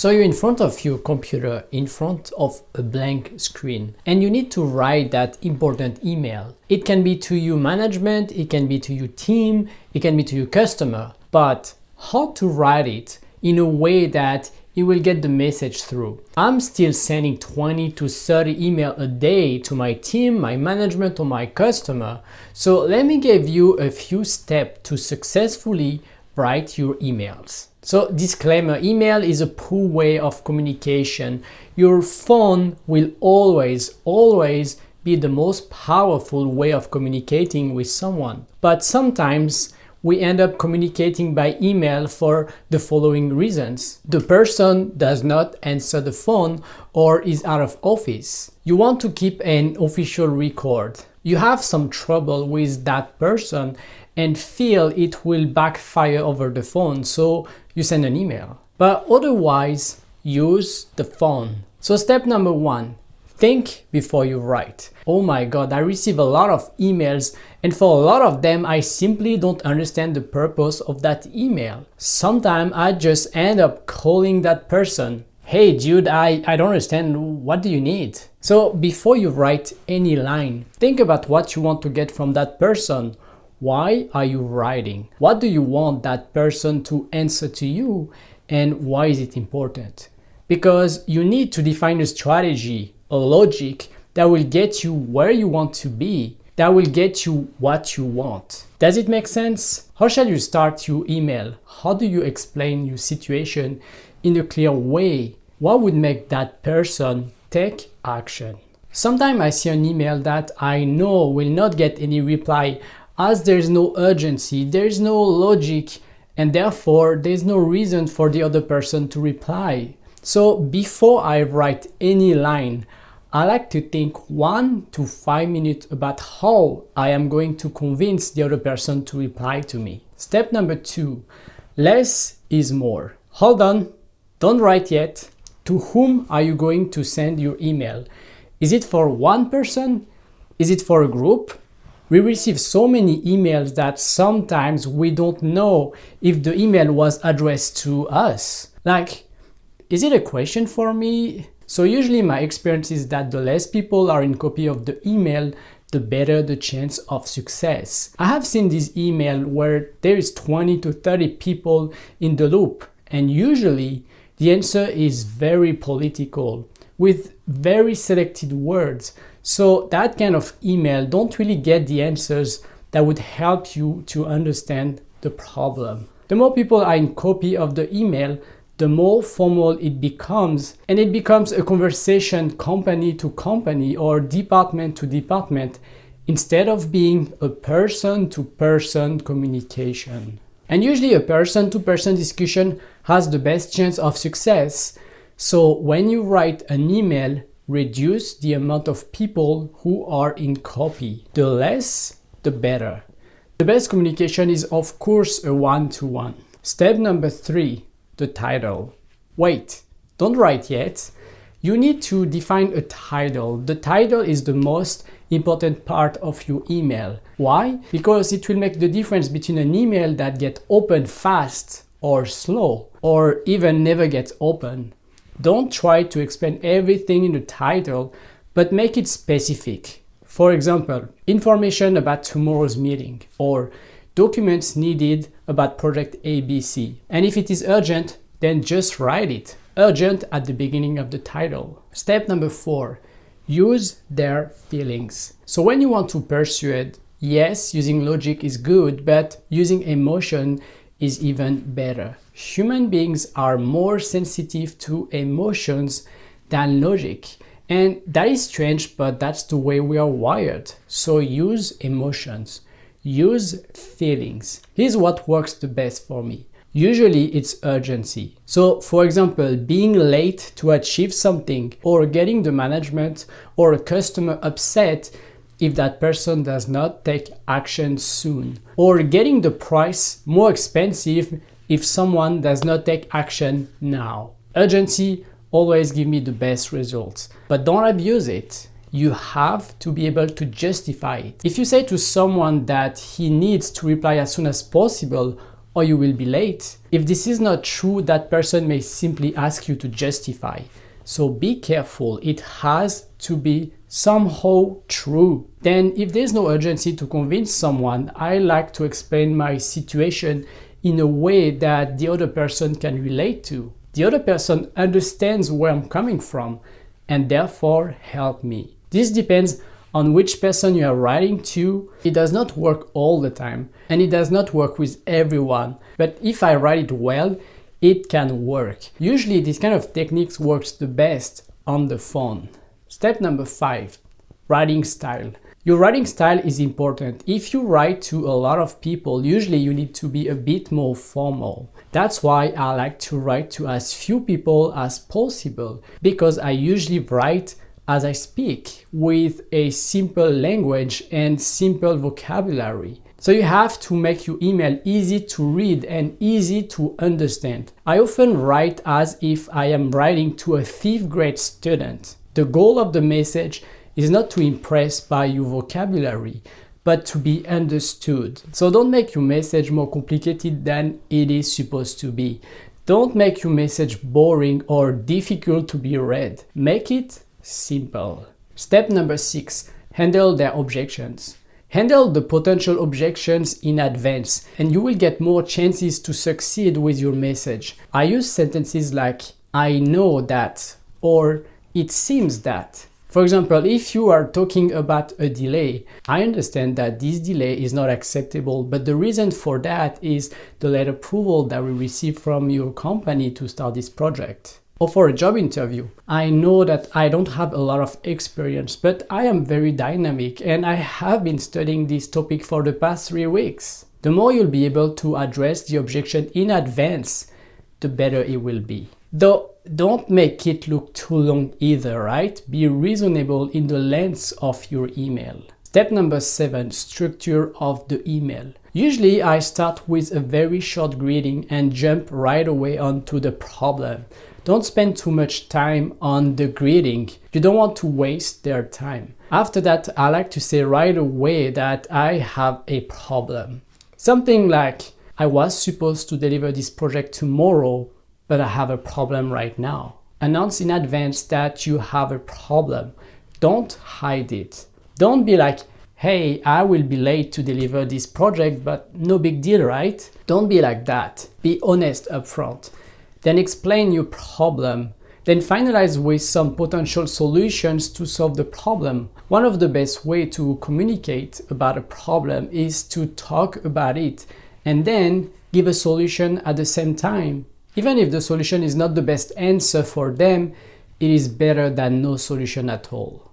So you're in front of your computer, in front of a blank screen, and you need to write that important email. It can be to your management, it can be to your team, it can be to your customer, but how to write it in a way that it will get the message through. I'm still sending 20 to 30 emails a day to my team, my management, or my customer. So let me give you a few steps to successfully write your emails. So disclaimer, email is a poor way of communication. Your phone will always be the most powerful way of communicating with someone. But sometimes we end up communicating by email for the following reasons. The person does not answer the phone or is out of office. You want to keep an official record. You have some trouble with that person and feel it will backfire over the phone, so you send an email. But otherwise, use the phone. So step number 1, think before you write. Oh my God, I receive a lot of emails, and for a lot of them, I simply don't understand the purpose of that email. Sometimes I just end up calling that person. Hey dude, I don't understand, what do you need? So before you write any line, think about what you want to get from that person. Why are you writing? What do you want that person to answer to you, and why is it important? Because you need to define a strategy, a logic that will get you where you want to be, that will get you what you want. Does it make sense? How shall you start your email? How do you explain your situation in a clear way? What would make that person take action? Sometimes I see an email that I know will not get any reply as there's no urgency, there's no logic, and therefore there's no reason for the other person to reply. So before I write any line, I like to think 1 to 5 minutes about how I am going to convince the other person to reply to me. Step number 2, less is more. Hold on, don't write yet. To whom are you going to send your email? Is it for one person? Is it for a group? We receive so many emails that sometimes we don't know if the email was addressed to us. Like, is it a question for me? So usually my experience is that the less people are in copy of the email, the better the chance of success. I have seen this email where there is 20 to 30 people in the loop, and usually the answer is very political with very selected words. So that kind of email don't really get the answers that would help you to understand the problem. The more people are in copy of the email, the more formal it becomes, and it becomes a conversation company to company or department to department instead of being a person-to-person communication. And usually a person-to-person discussion has the best chance of success. So when you write an email, reduce the amount of people who are in copy. The less, the better. The best communication is of course a one-to-one. Step number 3, the title. Wait, don't write yet. You need to define a title. The title is the most important part of your email. Why? Because it will make the difference between an email that gets opened fast or slow, or even never gets opened. Don't try to explain everything in the title, but make it specific. For example, information about tomorrow's meeting, or documents needed about project ABC. And if it is urgent, then just write it. Urgent at the beginning of the title. Step number 4, use their feelings. So when you want to persuade, yes, using logic is good, but using emotion is even better. Human beings are more sensitive to emotions than logic. And that is strange, but that's the way we are wired. So use emotions, use feelings. Here's what works the best for me. Usually it's urgency. So for example, being late to achieve something, or getting the management or a customer upset if that person does not take action soon, or getting the price more expensive if someone does not take action now. Urgency always gives me the best results, but don't abuse it. You have to be able to justify it. If you say to someone that he needs to reply as soon as possible, or you will be late. If this is not true, that person may simply ask you to justify. So be careful. It has to be somehow true. Then if there's no urgency to convince someone, I like to explain my situation in a way that the other person can relate to. The other person understands where I'm coming from and therefore help me. This depends on which person you are writing to. It does not work all the time and it does not work with everyone. But if I write it well, it can work. Usually this kind of techniques works the best on the phone. Step number 5, writing style. Your writing style is important. If you write to a lot of people, usually you need to be a bit more formal. That's why I like to write to as few people as possible, because I usually write as I speak with a simple language and simple vocabulary. So you have to make your email easy to read and easy to understand. I often write as if I am writing to a 5th grade student. The goal of the message is not to impress by your vocabulary, but to be understood. So don't make your message more complicated than it is supposed to be. Don't make your message boring or difficult to be read. Make it simple. Step number 6, handle their objections. Handle the potential objections in advance and you will get more chances to succeed with your message. I use sentences like, I know that, or it seems that. For example, if you are talking about a delay, I understand that this delay is not acceptable, but the reason for that is the late approval that we received from your company to start this project. Or for a job interview, I know that I don't have a lot of experience, but I am very dynamic and I have been studying this topic for the past 3 weeks. The more you'll be able to address the objection in advance, the better it will be. Though, don't make it look too long either, right? Be reasonable in the length of your email. Step number 7, structure of the email. Usually I start with a very short greeting and jump right away onto the problem. Don't spend too much time on the greeting. You don't want to waste their time. After that, I like to say right away that I have a problem. Something like, I was supposed to deliver this project tomorrow, but I have a problem right now. Announce in advance that you have a problem. Don't hide it. Don't be like, hey, I will be late to deliver this project, but no big deal, right? Don't be like that. Be honest upfront. Then explain your problem. Then finalize with some potential solutions to solve the problem. One of the best ways to communicate about a problem is to talk about it and then give a solution at the same time. Even if the solution is not the best answer for them, it is better than no solution at all.